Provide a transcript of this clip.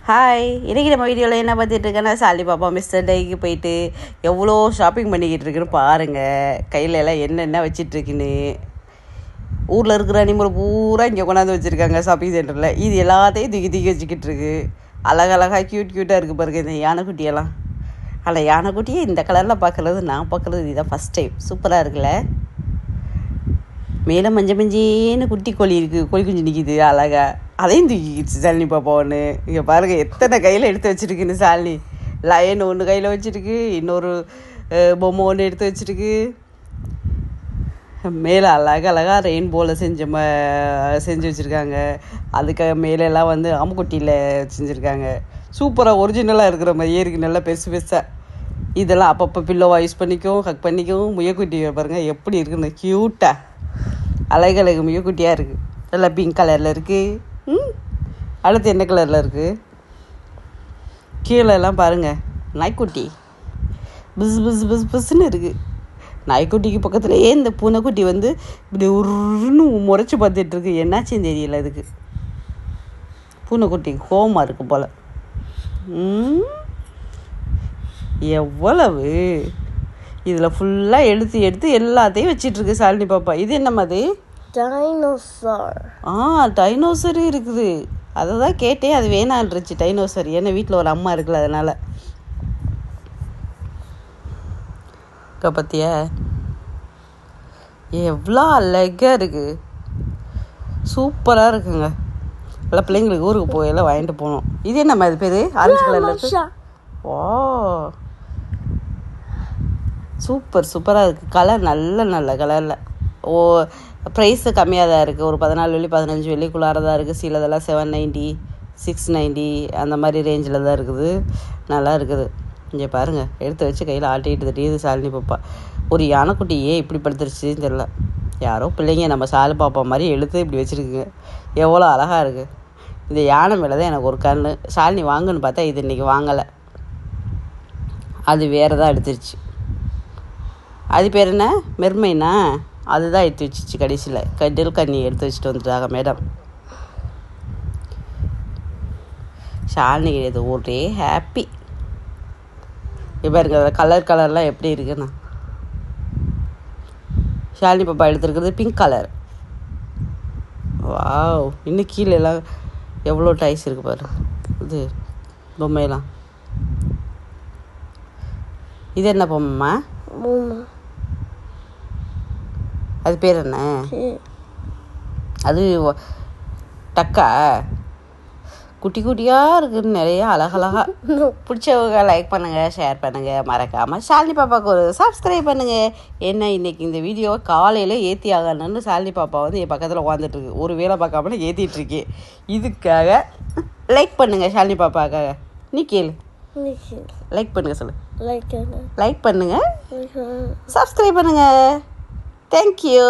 Hi, இன்றைக்கி நம்ம வீடியோவில் என்ன பார்த்துட்டு இருக்கேன்னா, சாலி பாப்பா மிஸ்டர் டைக்கு போயிட்டு எவ்வளோ ஷாப்பிங் பண்ணிக்கிட்டு இருக்குன்னு பாருங்கள். கையில் எல்லாம் என்னென்ன வச்சிட்ருக்குன்னு. ஊரில் இருக்கிற அனிமல் பூரா இங்கே கொண்டாந்து வச்சுருக்காங்க ஷாப்பிங் சென்டரில். இது எல்லாத்தையும் தூக்கி வச்சுக்கிட்டு இருக்கு. அழகழகாக க்யூட்டாக இருக்குது பாருங்கள் இந்த யானைக்குட்டியெல்லாம். அதில் யானைக்குட்டியே இந்த கலரில் பார்க்குறது நான் பார்க்குறது இதுதான் ஃபஸ்ட் டைம். சூப்பராக இருக்குல்ல. மேலே மஞ்சேன்னு குட்டி கோழி இருக்குது, கோழி குஞ்சு நிற்கிது அழகா. அதையும் தூக்கிக்கிடுச்சு சாலினி பாப்பா ஒன்று. இங்கே பாருங்கள் எத்தனை கையில் எடுத்து வச்சுருக்குன்னு. சாலினி லயன் ஒன்று கையில் வச்சுருக்கு, இன்னொரு பொம்மை ஒன்று எடுத்து வச்சுருக்கு. மேலே அழகாக ரெயின்போவில் செஞ்சு வச்சுருக்காங்க. அதுக்கு மேலெல்லாம் வந்து ஆம்புக்குட்டியில் செஞ்சுருக்காங்க. சூப்பராக ஒரிஜினலாக இருக்கிற மாதிரியே இருக்குது, நல்லா பெருசாக. இதெல்லாம் அப்பப்போ பில்லோவாக யூஸ் பண்ணிக்கும், ஹக் பண்ணிக்கும். முயக்குட்டி பாருங்கள் எப்படி இருக்குன்னு, க்யூட்டாக அழகு முயக்குட்டியாக இருக்குது. நல்லா பிங்க் கலரில் இருக்குது. அடுத்து என்ன கலரில் இருக்குது? கீழெல்லாம் பாருங்கள் நாய்க்குட்டி புஸ்ன்னு இருக்குது. நாய்க்குட்டிக்கு பக்கத்துலேயே இந்த பூனைக்குட்டி வந்து இப்படி உருன்னு முறைச்சி பார்த்துட்ருக்கு. என்னாச்சுன்னு தெரியல இதுக்கு. பூனைக்குட்டி கோவமாக இருக்குது போல். எவ்வளவு இதில் ஃபுல்லாக எடுத்து எல்லாத்தையும் வச்சிட்ருக்கு சாலினி பாப்பா. இது என்ன மாதிரி? டைனோசர். டைனோசரு இருக்குது. அதை தான் கேட்டேன், அது வேணான்ருச்சு டைனோசர். ஏன்னா வீட்டில் ஒரு அம்மா இருக்குல்ல, அதனால். பார்த்தியா எவ்வளோ அழகாக இருக்குது, சூப்பராக இருக்குங்க. எல்லாம் பிள்ளைங்களுக்கு ஊருக்கு போயெல்லாம் வாங்கிட்டு போகணும். இது என்னம்மா இது பேர்? ஆரஞ்சு கலரில் இருக்குது. ஓ சூப்பராக இருக்குது. கலர் நல்ல கலரில். ப்ரைஸு கம்மியாக தான் இருக்குது. ஒரு 14 வெள்ளி 15 வெள்ளிக்குள்ளார தான் இருக்குது. சிலதெல்லாம் 790 690 அந்த மாதிரி ரேஞ்சில் தான் இருக்குது. நல்லா இருக்குது. இங்கே பாருங்கள், எடுத்து வச்சு கையில் ஆட்டிக்கிட்டு தெரியுது சாலினி பாப்பா. ஒரு யானைக்குட்டி ஏன் இப்படி படுத்துருச்சுன்னு தெரில. யாரோ பிள்ளைங்க நம்ம சாலி பாப்பா மாதிரி எடுத்து இப்படி வச்சுருக்குங்க. எவ்வளோ அழகாக இருக்குது. இந்த யானை மேலே தான் எனக்கு ஒரு கண்ணு. சாலினி வாங்குன்னு பார்த்தா இது இன்றைக்கி வாங்கலை, அது வேறு தான் எடுத்துருச்சு. அது பேர் என்ன? மெர்மைனா? அதுதான் எடுத்து வச்சிச்சு கடைசியில். கடல் கண்ணி எடுத்து வச்சுட்டு வந்துட்டாங்க மேடம். ஷாலினி கிடையாது, ஒரே ஹாப்பி. இப்போ இருக்கிற கலர்லாம் எப்படி இருக்குண்ணா. ஷாலினி பாப்பா எடுத்துருக்கிறது பிங்க் கலர். வாவ், இன்னும் கீழே எல்லாம் எவ்வளோ டைஸ் இருக்குது பாரு. இது பொம்மையெல்லாம். இது என்ன பொம்மை? அது பேர் என்ன? அது டக்கா. குட்டியாக இருக்குன்னு நிறைய அழகழகா. பிடிச்சவங்க லைக் பண்ணுங்கள், ஷேர் பண்ணுங்கள், மறக்காமல் ஷாலினி பாப்பாவுக்கு ஒரு சப்ஸ்கிரைப் பண்ணுங்கள். என்ன இன்றைக்கி இந்த வீடியோவை காலையில் ஏற்றி ஆகணும்னு ஷாலினி பாப்பா வந்து என் பக்கத்தில் உட்காந்துட்ருக்கு. ஒரு வேலை பார்க்காம ஏற்றிட்டுருக்கேன். இதுக்காக லைக் பண்ணுங்கள் ஷாலினி பாப்பாக்காக. நீ கேளு, லைக் பண்ணுங்கள் சொல்லு. லைக் பண்ணுங்கள், சப்ஸ்கிரைப் பண்ணுங்கள். Thank you.